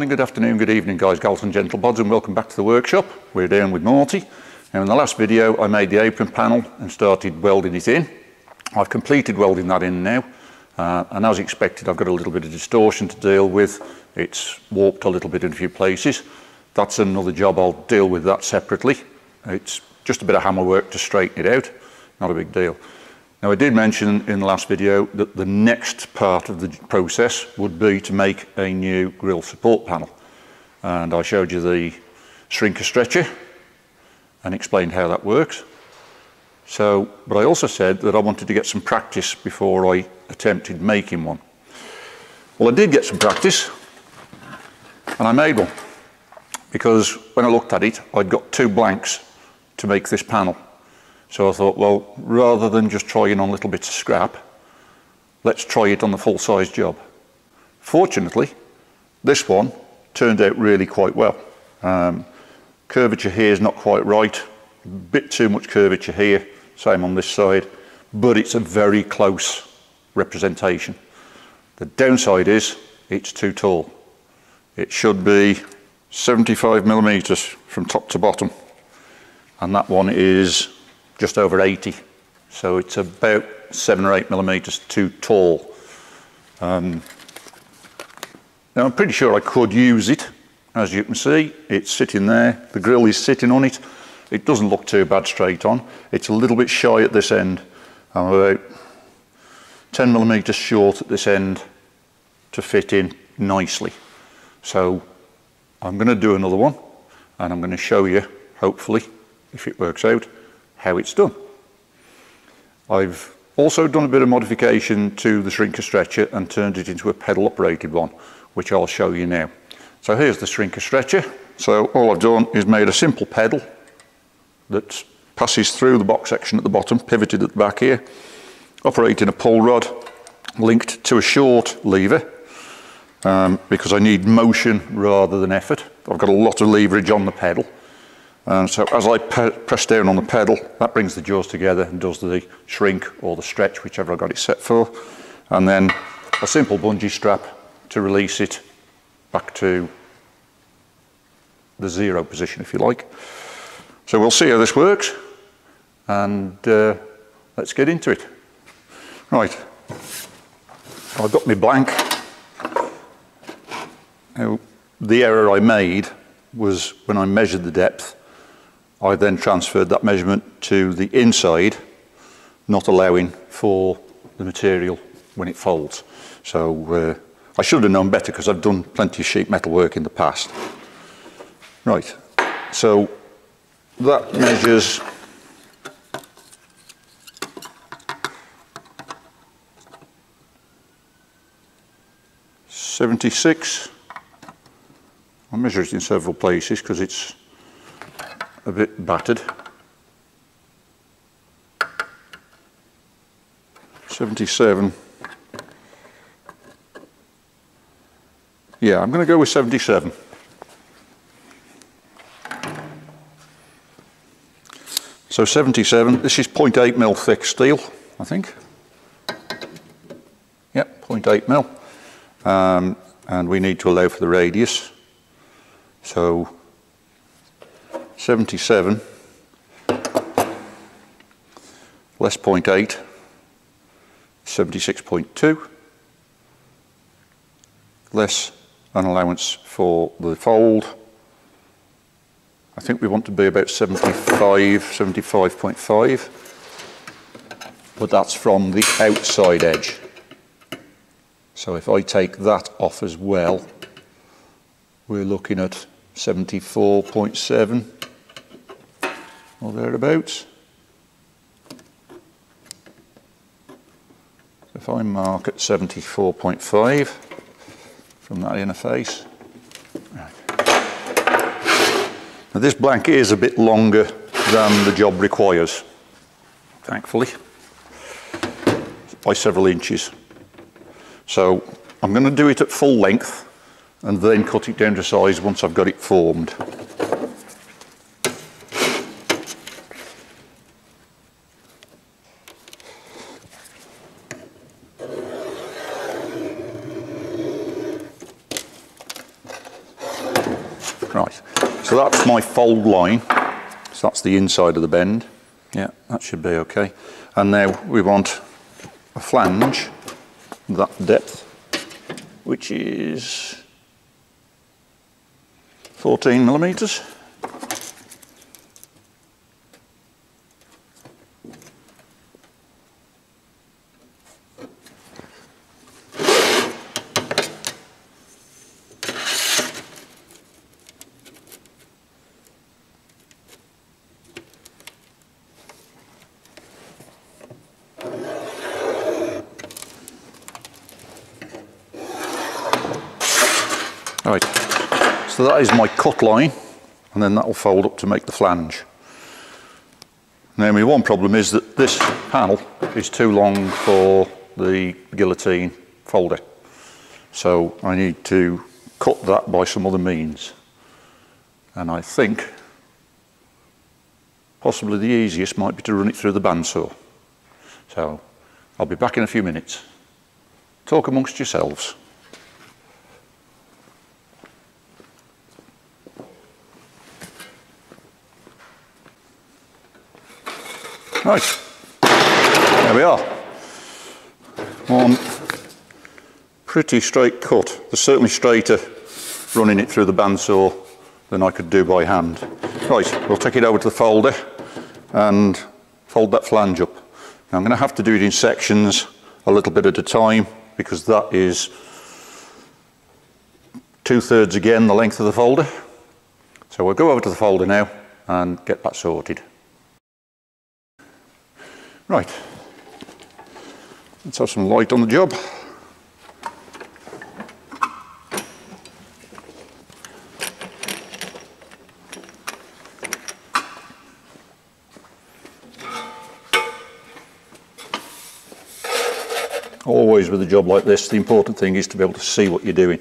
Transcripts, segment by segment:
morning, good afternoon, good evening guys, gals and gentlepods, and welcome back to the workshop. We're down with Morty. Now in the last video I made the apron panel and started welding it in. I've completed welding that in now, and as expected I've got a little bit of distortion to deal with. It's warped a little bit in a few places. That's another job, I'll deal with that separately. It's just a bit of hammer work to straighten it out, not a big deal. Now I did mention in the last video that the next part of the process would be to make a new grille support panel, and I showed you the shrinker stretcher and explained how that works. But I also said that I wanted to get some practice before I attempted making one. Well, I did get some practice and I made one, because when I looked at it I'd got two blanks to make this panel. So I thought, well, rather than just trying on little bits of scrap, let's try it on the full-size job. Fortunately, this one turned out really quite well. Curvature here is not quite right, a bit too much curvature here, same on this side, but it's a very close representation. The downside is it's too tall. It should be 75 millimeters from top to bottom, and that one is just over 80, so it's about 7 or 8 millimeters too tall. Now I'm pretty sure I could use it. As you can see, it's sitting there, the grill is sitting on it. It doesn't look too bad straight on. It's a little bit shy at this end. I'm about 10 millimeters short at this end to fit in nicely. So I'm going to do another one, and I'm going to show you, hopefully, if it works out, how it's done. I've also done a bit of modification to the shrinker stretcher and turned it into a pedal operated one, which I'll show you now. So here's the shrinker stretcher. So all I've done is made a simple pedal that passes through the box section at the bottom, pivoted at the back here, operating a pull rod linked to a short lever, because I need motion rather than effort. I've got a lot of leverage on the pedal. So as I press down on the pedal, that brings the jaws together and does the shrink or the stretch, whichever I got it set for. And then a simple bungee strap to release it back to the zero position, if you like. So we'll see how this works, and let's get into it. Right, I've got my blank. Now, the error I made was when I measured the depth, I then transferred that measurement to the inside, not allowing for the material when it folds. So I should have known better, because I've done plenty of sheet metal work in the past. Right, so that measures 76. I measure it in several places because it's a bit battered. 77. Yeah, I'm going to go with 77. So 77, this is 0.8 mil thick steel, I think. Yep, 0.8 mil. And we need to allow for the radius. So 77 less 0.8, 76.2, less an allowance for the fold. I think we want to be about 75, 75.5, but that's from the outside edge. So if I take that off as well, we're looking at 74.7 or thereabouts. If I mark at 74.5 from that inner face. Right. Now this blank is a bit longer than the job requires, thankfully, by several inches. So I'm going to do it at full length and then cut it down to size once I've got it formed. that's my fold line. So that's the inside of the bend. Yeah, that should be okay. And now we want a flange that depth, which is 14 millimeters. Right, so that is my cut line, and then that will fold up to make the flange. Now my one problem is that this panel is too long for the guillotine folder, so I need to cut that by some other means, and I think possibly the easiest might be to run it through the bandsaw. So I'll be back in a few minutes. Talk amongst yourselves. Right, there we are. One pretty straight cut. There's certainly straighter running it through the bandsaw than I could do by hand. Right, we'll take it over to the folder and fold that flange up. Now I'm going to have to do it in sections a little bit at a time, because that is 2/3 again the length of the folder. So we'll go over to the folder now and get that sorted. Right, let's have some light on the job. Always with a job like this, the important thing is to be able to see what you're doing.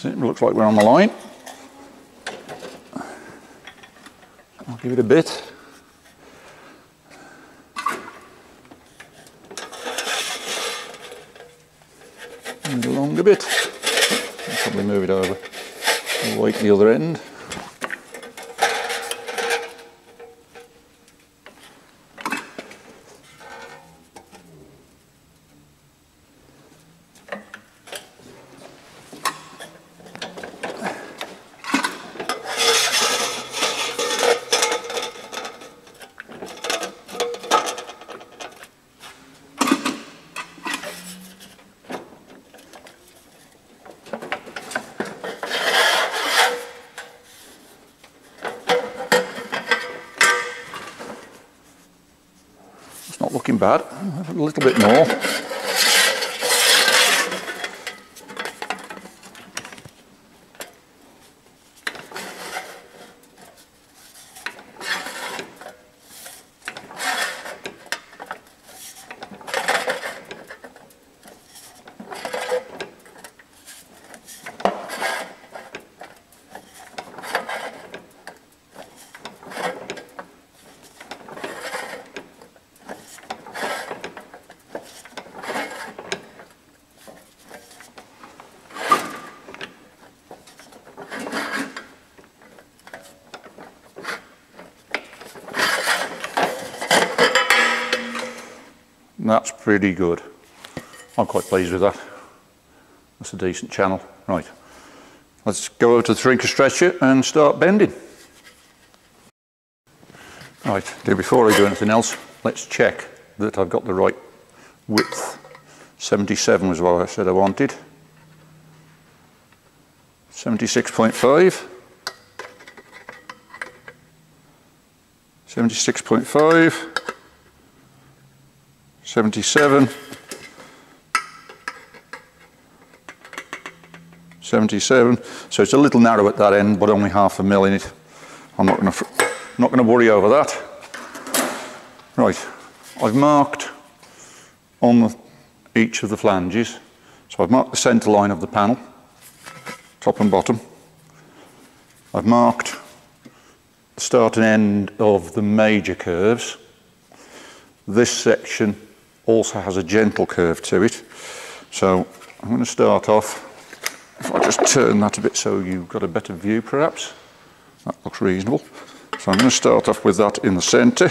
It looks like we're on the line. I'll give it a bit. And along a bit. I'll probably move it over all the way to the other end. Not looking bad, a little bit more. That's pretty good. I'm quite pleased with that. That's a decent channel. Right, let's go over to the shrinker stretcher and start bending. Right, before I do anything else, let's check that I've got the right width. 77 was what I said I wanted. 76.5. 76.5. 77, 77. So it's a little narrow at that end, but only 1/2 mil in it. I'm not going to worry over that. Right, I've marked on each of the flanges. So I've marked the centre line of the panel, top and bottom. I've marked the start and end of the major curves. This section also has a gentle curve to it. So I'm going to start off, if I just turn that a bit so you've got a better view perhaps. That looks reasonable. So I'm going to start off with that in the centre.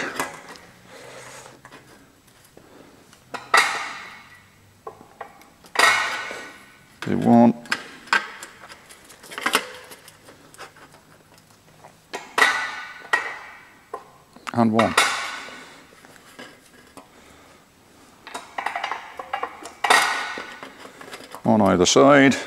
Do one. And one. On either side.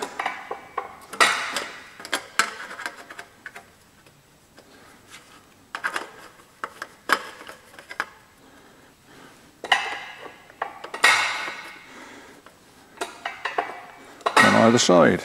On either side.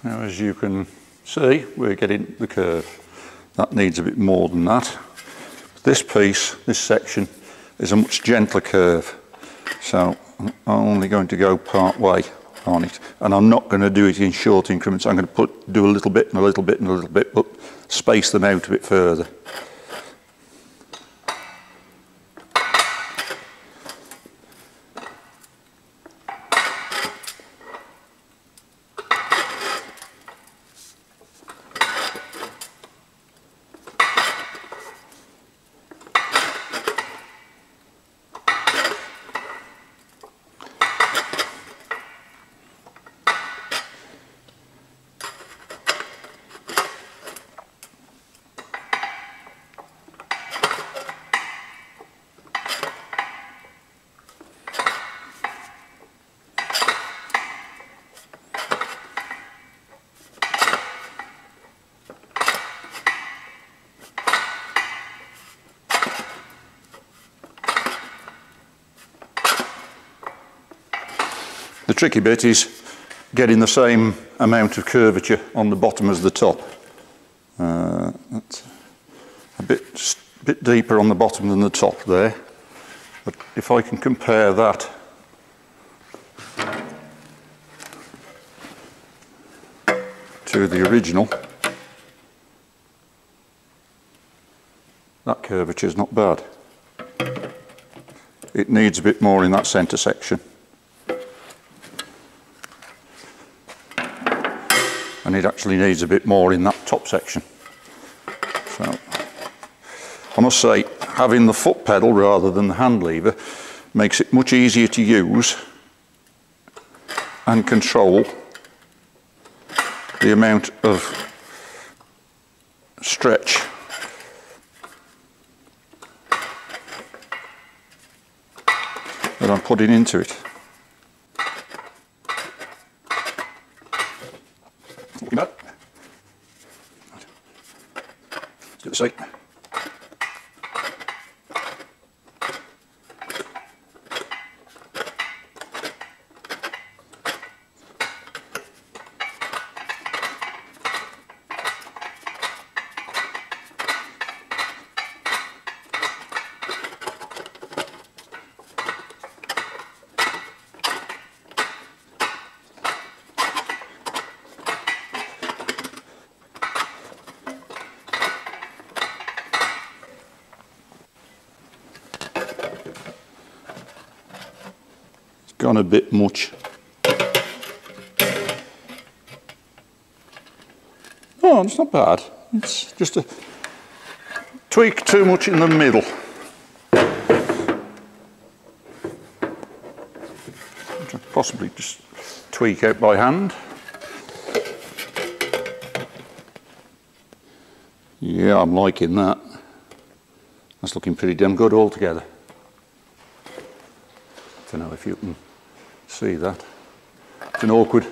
Now, as you can see, we're getting the curve. That needs a bit more than that. This piece, this section, is a much gentler curve. So I'm only going to go part way on it. And I'm not going to do it in short increments. I'm going to do a little bit and a little bit and a little bit, but space them out a bit further. The tricky bit is getting the same amount of curvature on the bottom as the top. That's a bit deeper on the bottom than the top there. But if I can compare that to the original, that curvature is not bad. It needs a bit more in that centre section. And it actually needs a bit more in that top section. So I must say, having the foot pedal rather than the hand lever makes it much easier to use and control the amount of stretch that I'm putting into it. Looking bad. Let's do the same. Gone a bit much. Oh, it's not bad. It's just a tweak too much in the middle. Possibly just tweak out by hand. Yeah, I'm liking that. That's looking pretty damn good altogether. Don't know if you can see that. It's an awkward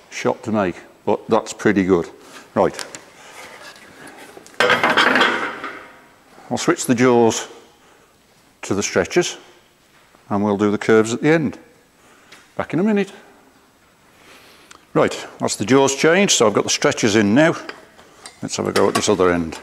shot to make, but that's pretty good. Right. I'll switch the jaws to the stretchers and we'll do the curves at the end. Back in a minute. Right, that's the jaws changed, so I've got the stretchers in now. Let's have a go at this other end.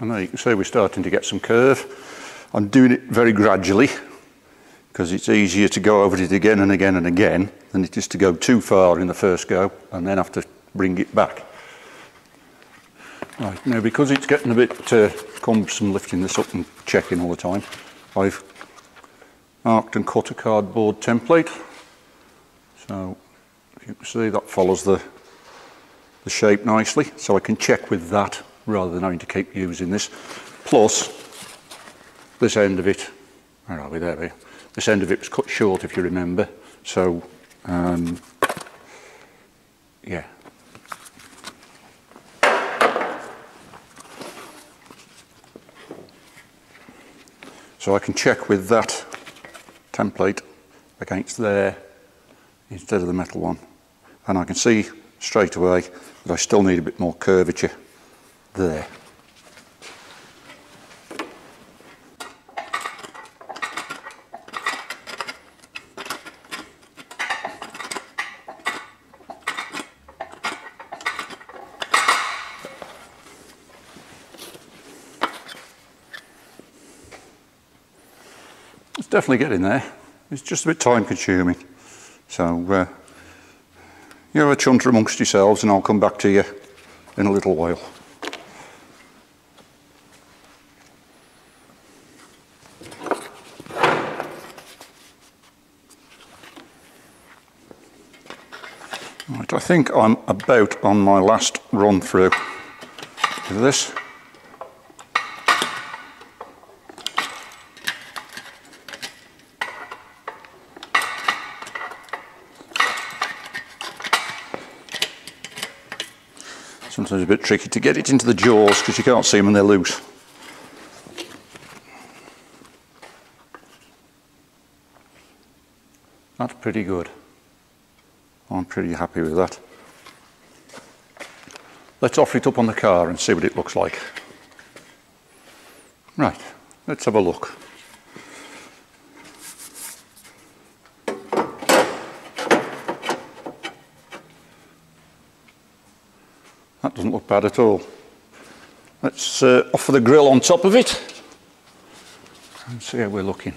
And there you can see we're starting to get some curve. I'm doing it very gradually because it's easier to go over it again and again and again than it is to go too far in the first go and then have to bring it back. Right, now because it's getting a bit cumbersome lifting this up and checking all the time, I've marked and cut a cardboard template. So if you can see that follows the shape nicely, so I can check with that rather than having to keep using this. Plus, this end of it, where are we? There we are. This end of it was cut short, if you remember. So, yeah. So I can check with that template against there instead of the metal one. And I can see straight away that I still need a bit more curvature there. It's definitely getting there. It's just a bit time consuming. So you have a chunter amongst yourselves and I'll come back to you in a little while. Right, I think I'm about on my last run through with this. Sometimes a bit tricky to get it into the jaws because you can't see them when they're loose. That's pretty good. I'm pretty happy with that. Let's offer it up on the car and see what it looks like. Right, let's have a look. That doesn't look bad at all. Let's offer the grill on top of it and see how we're looking.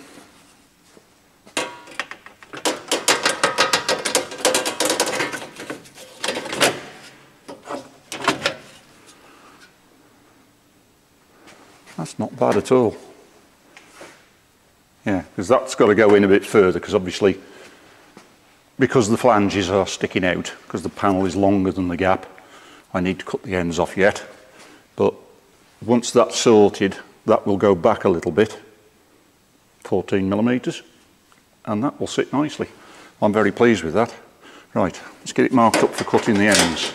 That's not bad at all. Yeah, because that's got to go in a bit further because obviously because the flanges are sticking out because the panel is longer than the gap, I need to cut the ends off yet. But once that's sorted, that will go back a little bit, 14mm, and that will sit nicely. I'm very pleased with that. Right, let's get it marked up for cutting the ends.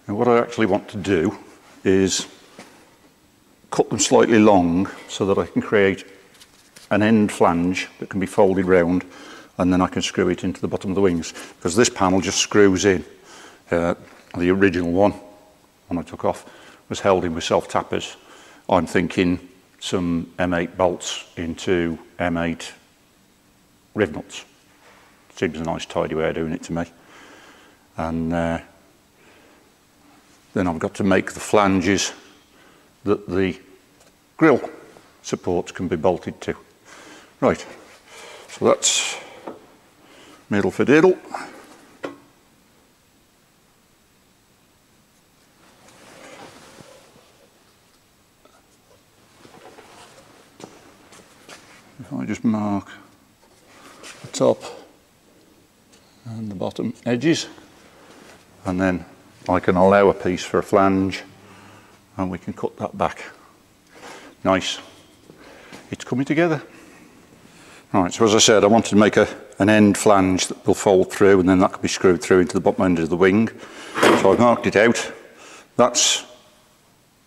What I actually want to do is cut them slightly long so that I can create an end flange that can be folded round and then I can screw it into the bottom of the wings because this panel just screws in. The original one I took off was held in with self-tappers. I'm thinking some M8 bolts into M8 riv nuts. Seems a nice tidy way of doing it to me. And then I've got to make the flanges that the grille supports can be bolted to. Right, so that's middle for diddle. If I just mark the top and the bottom edges, and then I can allow a piece for a flange and we can cut that back. Nice. It's coming together. Right, so as I said, I wanted to make an end flange that will fold through, and then that can be screwed through into the bottom end of the wing. So I've marked it out. That's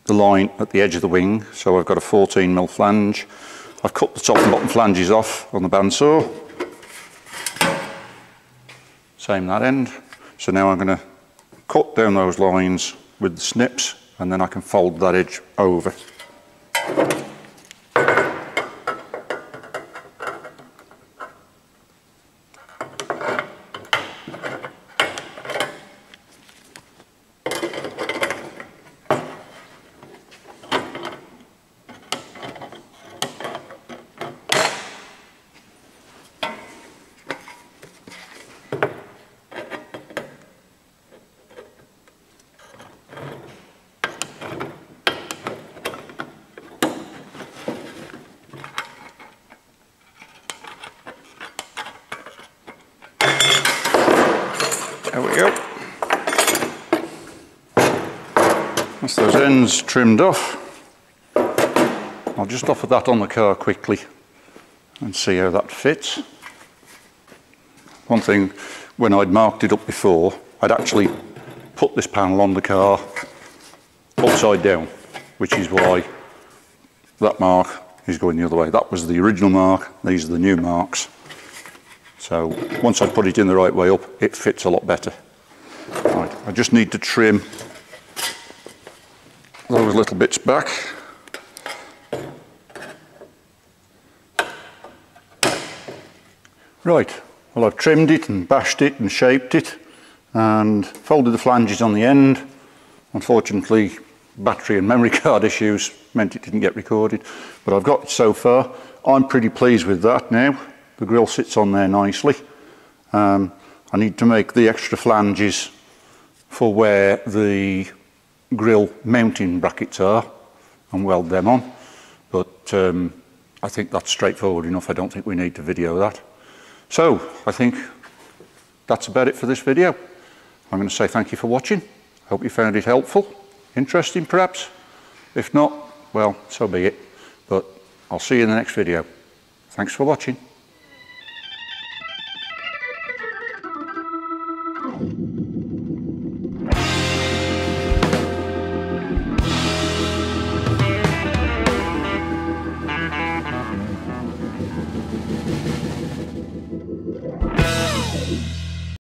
the line at the edge of the wing, so I've got a 14mm flange. I've cut the top and bottom flanges off on the bandsaw. Same that end. So now I'm going to cut down those lines with the snips, and then I can fold that edge over. There we go. That's those ends trimmed off. I'll just offer that on the car quickly and see how that fits. One thing, when I'd marked it up before, I'd actually put this panel on the car upside down, which is why that mark is going the other way. That was the original mark, these are the new marks. So once I put it in the right way up, it fits a lot better. Right, I just need to trim those little bits back. Right, well, I've trimmed it and bashed it and shaped it and folded the flanges on the end. Unfortunately, battery and memory card issues meant it didn't get recorded, but I've got it so far. I'm pretty pleased with that now. The grille sits on there nicely. I need to make the extra flanges for where the grille mounting brackets are and weld them on, but I think that's straightforward enough. I don't think we need to video that. So I think that's about it for this video. I'm going to say thank you for watching. Hope you found it helpful, interesting perhaps. If not, well, so be it. But I'll see you in the next video. Thanks for watching.